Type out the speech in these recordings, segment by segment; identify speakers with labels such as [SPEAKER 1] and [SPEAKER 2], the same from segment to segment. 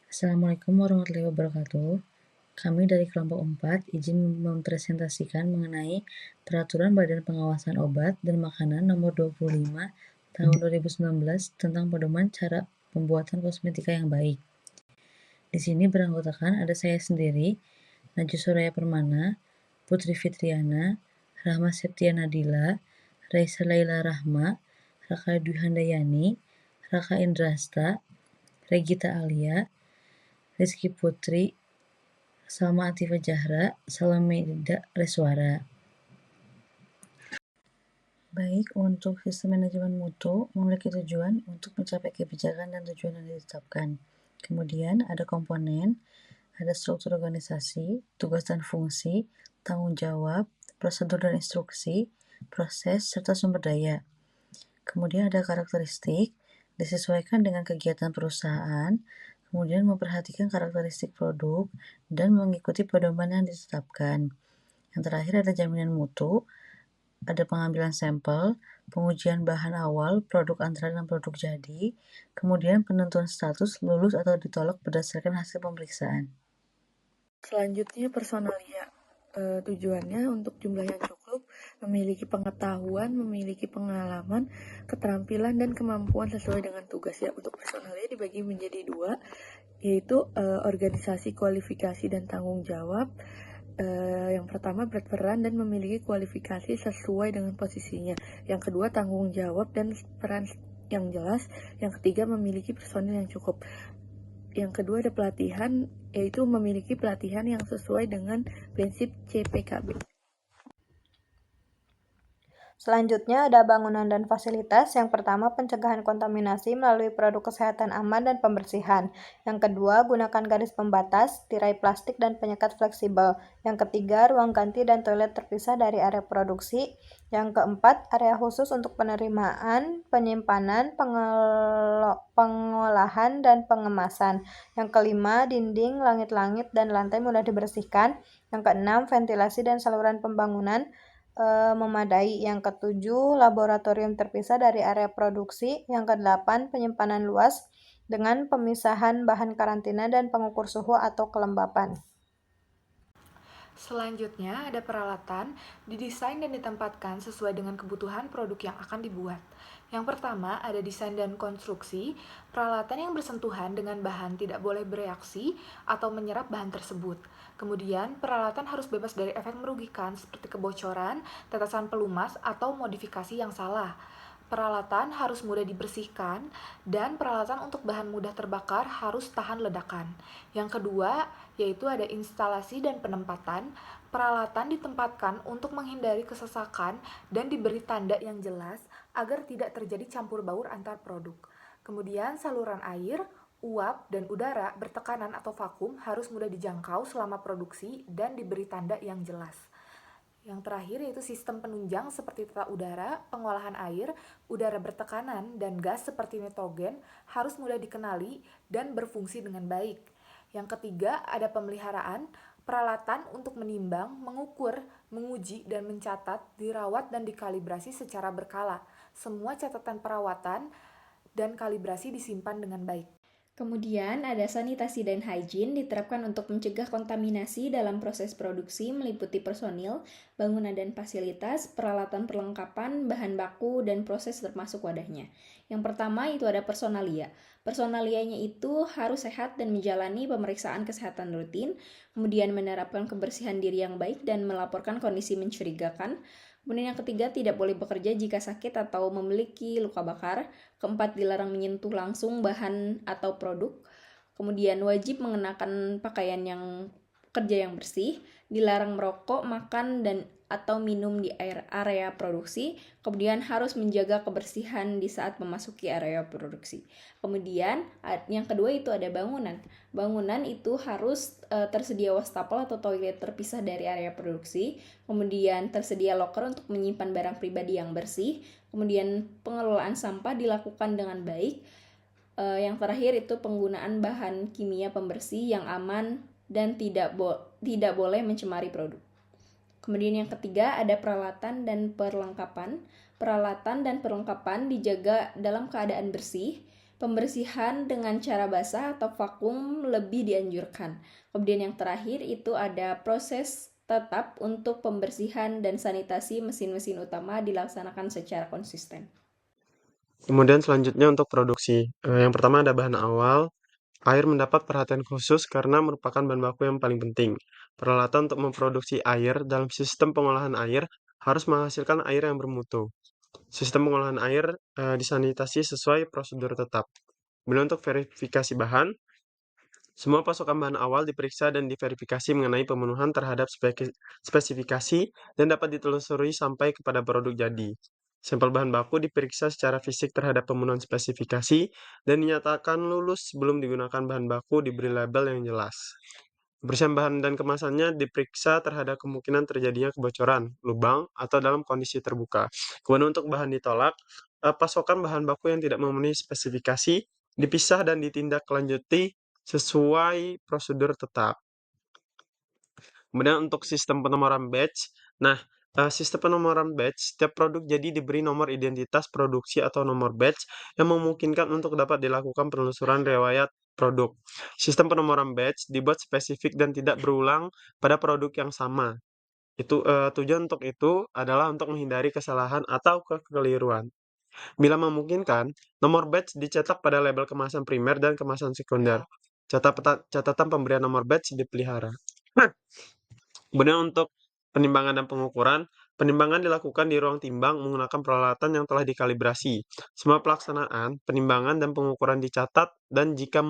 [SPEAKER 1] Assalamualaikum warahmatullahi wabarakatuh. Kami dari kelompok 4 izin mempresentasikan mengenai Peraturan Badan Pengawasan Obat dan Makanan Nomor 25 Tahun 2019 tentang pedoman cara pembuatan kosmetika yang baik. Di sini beranggotakan ada saya sendiri, Najwa Soraya Permana, Putri Fitriana, Rahma Septia Nadila, Raisa Laila Rahma, Raka Dwi Handayani, Raka Indrasta, Regita Alia, Rizky Putri, Salma Atifa Zahra, Salameda Reswara. Baik, untuk sistem manajemen mutu memiliki tujuan untuk mencapai kebijakan dan tujuan yang ditetapkan. Kemudian ada komponen, ada struktur organisasi, tugas dan fungsi, tanggung jawab, prosedur dan instruksi, proses, serta sumber daya. Kemudian ada karakteristik, disesuaikan dengan kegiatan perusahaan, kemudian memperhatikan karakteristik produk, dan mengikuti pedoman yang ditetapkan. Yang terakhir ada jaminan mutu, ada pengambilan sampel, pengujian bahan awal, produk antara dan produk jadi, kemudian penentuan status lulus atau ditolak berdasarkan hasil pemeriksaan.
[SPEAKER 2] Selanjutnya personalia. Tujuannya untuk jumlah yang cukup, memiliki pengetahuan, memiliki pengalaman, keterampilan, dan kemampuan sesuai dengan tugas. Ya, untuk personalia dibagi menjadi dua, yaitu organisasi, kualifikasi, dan tanggung jawab. Yang pertama berperan dan memiliki kualifikasi sesuai dengan posisinya. Yang kedua tanggung jawab dan peran yang jelas. Yang ketiga memiliki personil yang cukup. Yang kedua ada pelatihan, yaitu memiliki pelatihan yang sesuai dengan prinsip CPKB.
[SPEAKER 3] Selanjutnya ada bangunan dan fasilitas. Yang pertama, pencegahan kontaminasi melalui produk kesehatan aman dan pembersihan. Yang kedua, gunakan garis pembatas, tirai plastik, dan penyekat fleksibel. Yang ketiga, ruang ganti dan toilet terpisah dari area produksi. Yang keempat, area khusus untuk penerimaan, penyimpanan, pengolahan, dan pengemasan. Yang kelima, dinding, langit-langit, dan lantai mudah dibersihkan. Yang keenam, ventilasi dan saluran pembangunan memadai. Yang ketujuh, laboratorium terpisah dari area produksi. Yang kedelapan, penyimpanan luas dengan pemisahan bahan karantina dan pengukur suhu atau kelembapan.
[SPEAKER 4] Selanjutnya ada peralatan, didesain dan ditempatkan sesuai dengan kebutuhan produk yang akan dibuat. Yang pertama ada desain dan konstruksi, peralatan yang bersentuhan dengan bahan tidak boleh bereaksi atau menyerap bahan tersebut. Kemudian peralatan harus bebas dari efek merugikan seperti kebocoran, tetesan pelumas, atau modifikasi yang salah. Peralatan harus mudah dibersihkan dan peralatan untuk bahan mudah terbakar harus tahan ledakan. Yang kedua, yaitu ada instalasi dan penempatan. Peralatan ditempatkan untuk menghindari kesesakan dan diberi tanda yang jelas agar tidak terjadi campur baur antar produk. Kemudian saluran air, uap, dan udara bertekanan atau vakum harus mudah dijangkau selama produksi dan diberi tanda yang jelas. Yang terakhir yaitu sistem penunjang seperti tata udara, pengolahan air, udara bertekanan, dan gas seperti nitrogen harus mudah dikenali dan berfungsi dengan baik. Yang ketiga ada pemeliharaan, peralatan untuk menimbang, mengukur, menguji, dan mencatat, dirawat, dan dikalibrasi secara berkala. Semua catatan perawatan dan kalibrasi disimpan dengan baik.
[SPEAKER 5] Kemudian ada sanitasi dan hygiene diterapkan untuk mencegah kontaminasi dalam proses produksi meliputi personil, bangunan dan fasilitas, peralatan perlengkapan, bahan baku, dan proses termasuk wadahnya. Yang pertama itu ada personalia. Personalianya itu harus sehat dan menjalani pemeriksaan kesehatan rutin, kemudian menerapkan kebersihan diri yang baik dan melaporkan kondisi mencurigakan. Kemudian yang ketiga, tidak boleh bekerja jika sakit atau memiliki luka bakar. Keempat, dilarang menyentuh langsung bahan atau produk. Kemudian wajib mengenakan pakaian yang kerja yang bersih, dilarang merokok, makan, dan atau minum di area produksi. Kemudian harus menjaga kebersihan di saat memasuki area produksi. Kemudian yang kedua itu ada bangunan. Bangunan itu harus tersedia wastafel atau toilet terpisah dari area produksi. Kemudian tersedia loker untuk menyimpan barang pribadi yang bersih. Kemudian pengelolaan sampah dilakukan dengan baik. Yang terakhir itu penggunaan bahan kimia pembersih yang aman dan tidak boleh mencemari produk. Kemudian yang ketiga ada peralatan dan perlengkapan. Peralatan dan perlengkapan dijaga dalam keadaan bersih, Pembersihan dengan cara basah atau vakum lebih dianjurkan. Kemudian yang terakhir itu ada proses tetap untuk pembersihan dan sanitasi mesin-mesin utama dilaksanakan secara konsisten.
[SPEAKER 6] Kemudian selanjutnya untuk produksi. Yang pertama ada bahan awal. Air mendapat perhatian khusus karena merupakan bahan baku yang paling penting. Peralatan untuk memproduksi air dalam sistem pengolahan air harus menghasilkan air yang bermutu. Sistem pengolahan air disanitasi sesuai prosedur tetap. Kemudian untuk verifikasi bahan, semua pasokan bahan awal diperiksa dan diverifikasi mengenai pemenuhan terhadap spesifikasi dan dapat ditelusuri sampai kepada produk jadi. Sampel bahan baku diperiksa secara fisik terhadap pemenuhan spesifikasi dan dinyatakan lulus sebelum digunakan bahan baku diberi label yang jelas. Kebersihan bahan dan kemasannya diperiksa terhadap kemungkinan terjadinya kebocoran, lubang, atau dalam kondisi terbuka. Kemudian untuk bahan ditolak, pasokan bahan baku yang tidak memenuhi spesifikasi dipisah dan ditindaklanjuti sesuai prosedur tetap. Kemudian untuk sistem penomoran batch, sistem penomoran batch, setiap produk jadi diberi nomor identitas produksi atau nomor batch yang memungkinkan untuk dapat dilakukan penelusuran riwayat produk. Sistem penomoran batch dibuat spesifik dan tidak berulang pada produk yang sama. Tujuan untuk itu adalah untuk menghindari kesalahan atau kekeliruan. Bila memungkinkan, nomor batch dicetak pada label kemasan primer dan kemasan sekunder. Catatan pemberian nomor batch dipelihara. Kemudian untuk penimbangan dan pengukuran, penimbangan dilakukan di ruang timbang menggunakan peralatan yang telah dikalibrasi. Semua pelaksanaan, penimbangan dan pengukuran dicatat dan jika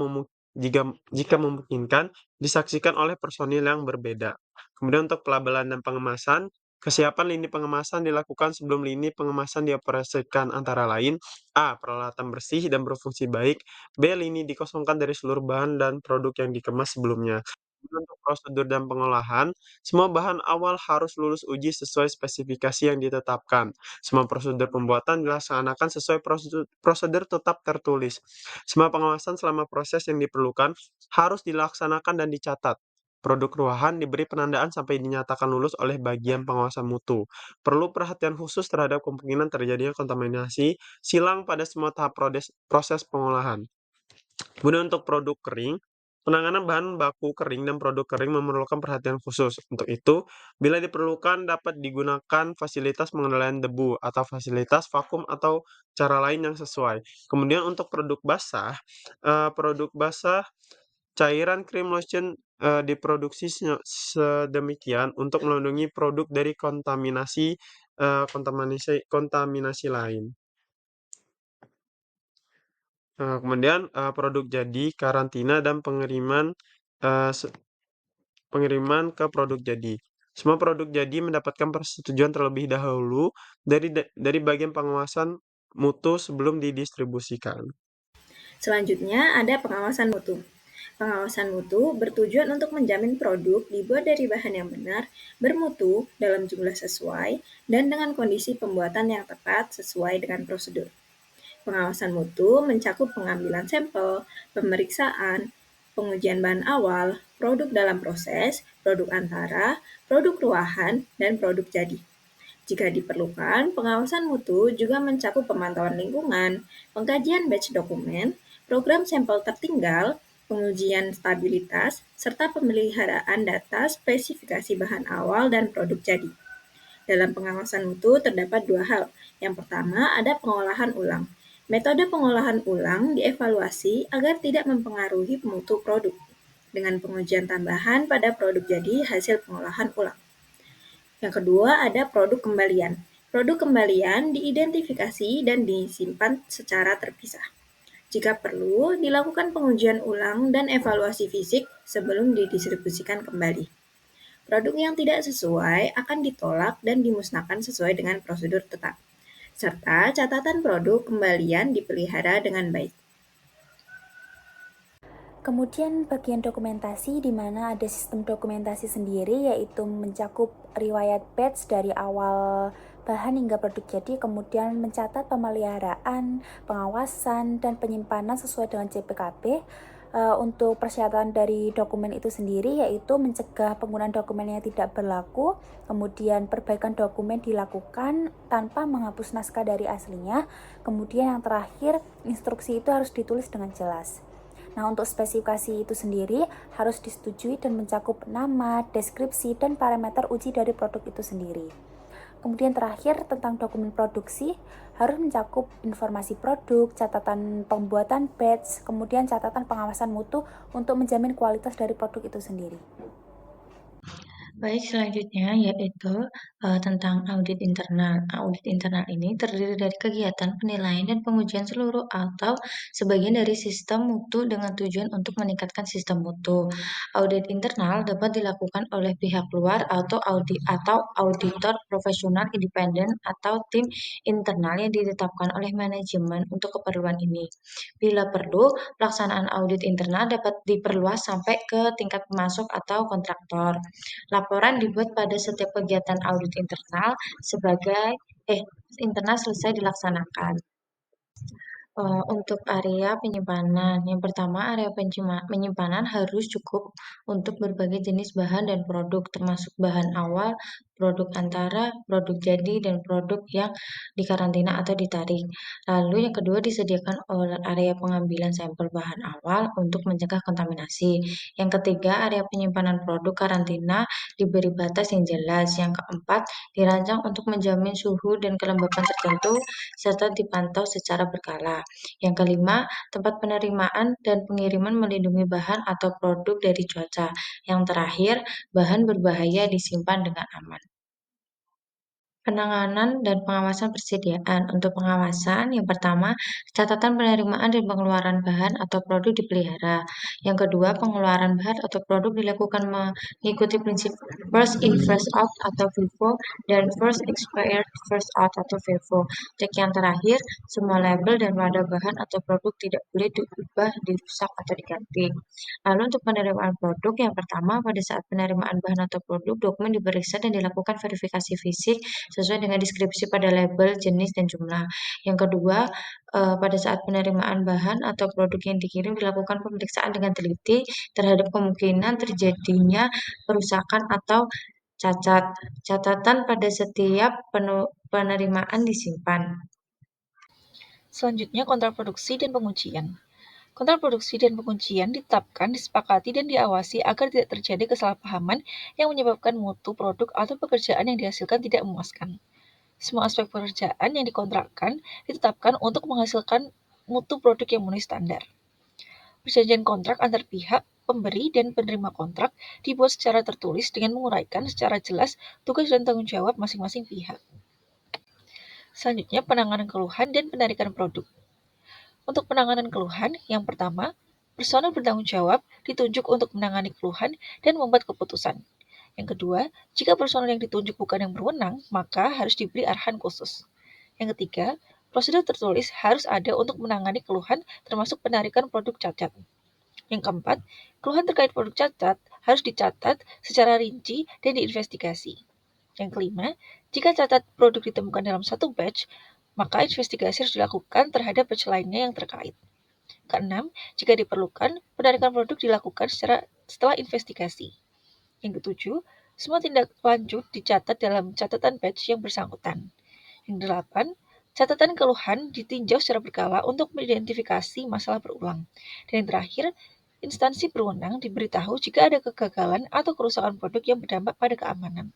[SPEAKER 6] memungkinkan disaksikan oleh personil yang berbeda. Kemudian untuk pelabelan dan pengemasan, kesiapan lini pengemasan dilakukan sebelum lini pengemasan dioperasikan antara lain A. Peralatan bersih dan berfungsi baik. B. Lini dikosongkan dari seluruh bahan dan produk yang dikemas sebelumnya. Untuk prosedur dan pengolahan, semua bahan awal harus lulus uji sesuai spesifikasi yang ditetapkan. Semua prosedur pembuatan dilaksanakan sesuai prosedur tetap tertulis. Semua pengawasan selama proses yang diperlukan harus dilaksanakan dan dicatat. Produk ruahan diberi penandaan sampai dinyatakan lulus oleh bagian pengawasan mutu. Perlu perhatian khusus terhadap kemungkinan terjadinya kontaminasi silang pada semua tahap proses pengolahan. Kemudian untuk produk kering, penanganan bahan baku kering dan produk kering memerlukan perhatian khusus. Untuk itu, bila diperlukan dapat digunakan fasilitas pengendalian debu atau fasilitas vakum atau cara lain yang sesuai. Kemudian untuk produk basah, cairan cream lotion diproduksi sedemikian untuk melindungi produk dari kontaminasi lain. Kemudian produk jadi, karantina, dan pengiriman ke produk jadi. Semua produk jadi mendapatkan persetujuan terlebih dahulu dari bagian pengawasan mutu sebelum didistribusikan.
[SPEAKER 5] Selanjutnya ada pengawasan mutu. Pengawasan mutu bertujuan untuk menjamin produk dibuat dari bahan yang benar, bermutu, dalam jumlah sesuai, dan dengan kondisi pembuatan yang tepat sesuai dengan prosedur. Pengawasan mutu mencakup pengambilan sampel, pemeriksaan, pengujian bahan awal, produk dalam proses, produk antara, produk ruahan, dan produk jadi. Jika diperlukan, pengawasan mutu juga mencakup pemantauan lingkungan, pengkajian batch dokumen, program sampel tertinggal, pengujian stabilitas, serta pemeliharaan data spesifikasi bahan awal dan produk jadi. Dalam pengawasan mutu terdapat dua hal. Yang pertama ada pengolahan ulang. Metode pengolahan ulang dievaluasi agar tidak mempengaruhi mutu produk, dengan pengujian tambahan pada produk jadi hasil pengolahan ulang. Yang kedua ada produk kembalian. Produk kembalian diidentifikasi dan disimpan secara terpisah. Jika perlu, dilakukan pengujian ulang dan evaluasi fisik sebelum didistribusikan kembali. Produk yang tidak sesuai akan ditolak dan dimusnahkan sesuai dengan prosedur tetap, serta catatan produk kembalian dipelihara dengan baik.
[SPEAKER 7] Kemudian bagian dokumentasi di mana ada sistem dokumentasi sendiri yaitu mencakup riwayat batch dari awal bahan hingga produk jadi, kemudian mencatat pemeliharaan, pengawasan, dan penyimpanan sesuai dengan CPKB, Untuk persyaratan dari dokumen itu sendiri yaitu mencegah penggunaan dokumen yang tidak berlaku, kemudian perbaikan dokumen dilakukan tanpa menghapus naskah dari aslinya, kemudian yang terakhir instruksi itu harus ditulis dengan jelas. Nah, untuk spesifikasi itu sendiri harus disetujui dan mencakup nama, deskripsi, dan parameter uji dari produk itu sendiri. Kemudian terakhir tentang dokumen produksi harus mencakup informasi produk, catatan pembuatan batch, kemudian catatan pengawasan mutu untuk menjamin kualitas dari produk itu sendiri.
[SPEAKER 1] Baik, selanjutnya yaitu tentang audit internal. Audit internal ini terdiri dari kegiatan penilaian dan pengujian seluruh atau sebagian dari sistem mutu dengan tujuan untuk meningkatkan sistem mutu. Audit internal dapat dilakukan oleh pihak luar atau auditor profesional independen atau tim internal yang ditetapkan oleh manajemen untuk keperluan ini. Bila perlu, pelaksanaan audit internal dapat diperluas sampai ke tingkat pemasok atau kontraktor. Laporan dibuat pada setiap kegiatan audit internal selesai dilaksanakan. Untuk area penyimpanan, yang pertama area penyimpanan harus cukup untuk berbagai jenis bahan dan produk, termasuk bahan awal, produk antara, produk jadi, dan produk yang dikarantina atau ditarik. Lalu yang kedua disediakan area pengambilan sampel bahan awal untuk mencegah kontaminasi. Yang ketiga area penyimpanan produk karantina diberi batas yang jelas. Yang keempat dirancang untuk menjamin suhu dan kelembapan tertentu serta dipantau secara berkala. Yang kelima, tempat penerimaan dan pengiriman melindungi bahan atau produk dari cuaca. Yang terakhir, bahan berbahaya disimpan dengan aman. Penanganan dan pengawasan persediaan. Untuk pengawasan, yang pertama, catatan penerimaan dan pengeluaran bahan atau produk dipelihara. Yang kedua, pengeluaran bahan atau produk dilakukan mengikuti prinsip first in, first out atau FIFO dan first expired, first out atau FIFO. Cek yang terakhir, semua label dan wadah bahan atau produk tidak boleh diubah, dirusak, atau diganti. Lalu untuk penerimaan produk, yang pertama, pada saat penerimaan bahan atau produk, dokumen diperiksa dan dilakukan verifikasi fisik sesuai dengan deskripsi pada label, jenis, dan jumlah. Yang kedua, pada saat penerimaan bahan atau produk yang dikirim dilakukan pemeriksaan dengan teliti terhadap kemungkinan terjadinya perusakan atau cacat. Catatan pada setiap penerimaan disimpan.
[SPEAKER 8] Selanjutnya, kontrak produksi dan pengujian. Kontrak produksi dan pengujian ditetapkan, disepakati, dan diawasi agar tidak terjadi kesalahpahaman yang menyebabkan mutu produk atau pekerjaan yang dihasilkan tidak memuaskan. Semua aspek pekerjaan yang dikontrakkan ditetapkan untuk menghasilkan mutu produk yang memenuhi standar. Perjanjian kontrak antar pihak, pemberi dan penerima kontrak dibuat secara tertulis dengan menguraikan secara jelas tugas dan tanggung jawab masing-masing pihak. Selanjutnya, penanganan keluhan dan penarikan produk. Untuk penanganan keluhan, yang pertama, personel bertanggung jawab ditunjuk untuk menangani keluhan dan membuat keputusan. Yang kedua, jika personel yang ditunjuk bukan yang berwenang, maka harus diberi arahan khusus. Yang ketiga, prosedur tertulis harus ada untuk menangani keluhan termasuk penarikan produk cacat. Yang keempat, keluhan terkait produk cacat harus dicatat secara rinci dan diinvestigasi. Yang kelima, jika catat produk ditemukan dalam satu batch, maka investigasi harus dilakukan terhadap batch lainnya yang terkait. Keenam, jika diperlukan, penarikan produk dilakukan setelah investigasi. Yang ketujuh, semua tindak lanjut dicatat dalam catatan batch yang bersangkutan. Yang delapan, catatan keluhan ditinjau secara berkala untuk mengidentifikasi masalah berulang. Dan yang terakhir, instansi berwenang diberitahu jika ada kegagalan atau kerusakan produk yang berdampak pada keamanan.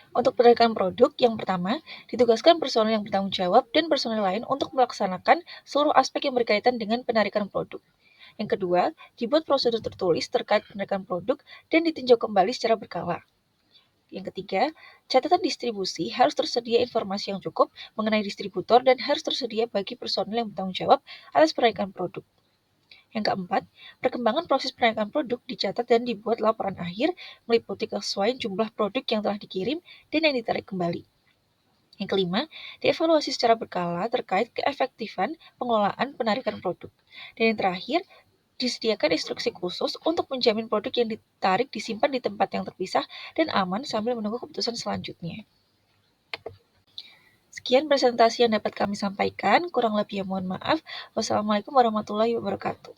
[SPEAKER 8] Untuk penarikan produk, yang pertama, ditugaskan personel yang bertanggung jawab dan personel lain untuk melaksanakan seluruh aspek yang berkaitan dengan penarikan produk. Yang kedua, dibuat prosedur tertulis terkait penarikan produk dan ditinjau kembali secara berkala. Yang ketiga, catatan distribusi harus tersedia informasi yang cukup mengenai distributor dan harus tersedia bagi personel yang bertanggung jawab atas penarikan produk. Yang keempat, perkembangan proses penarikan produk dicatat dan dibuat laporan akhir meliputi kesesuaian jumlah produk yang telah dikirim dan yang ditarik kembali. Yang kelima, dievaluasi secara berkala terkait keefektifan pengelolaan penarikan produk. Dan yang terakhir, disediakan instruksi khusus untuk menjamin produk yang ditarik disimpan di tempat yang terpisah dan aman sambil menunggu keputusan selanjutnya. Sekian presentasi yang dapat kami sampaikan, kurang lebihnya mohon maaf. Wassalamualaikum warahmatullahi wabarakatuh.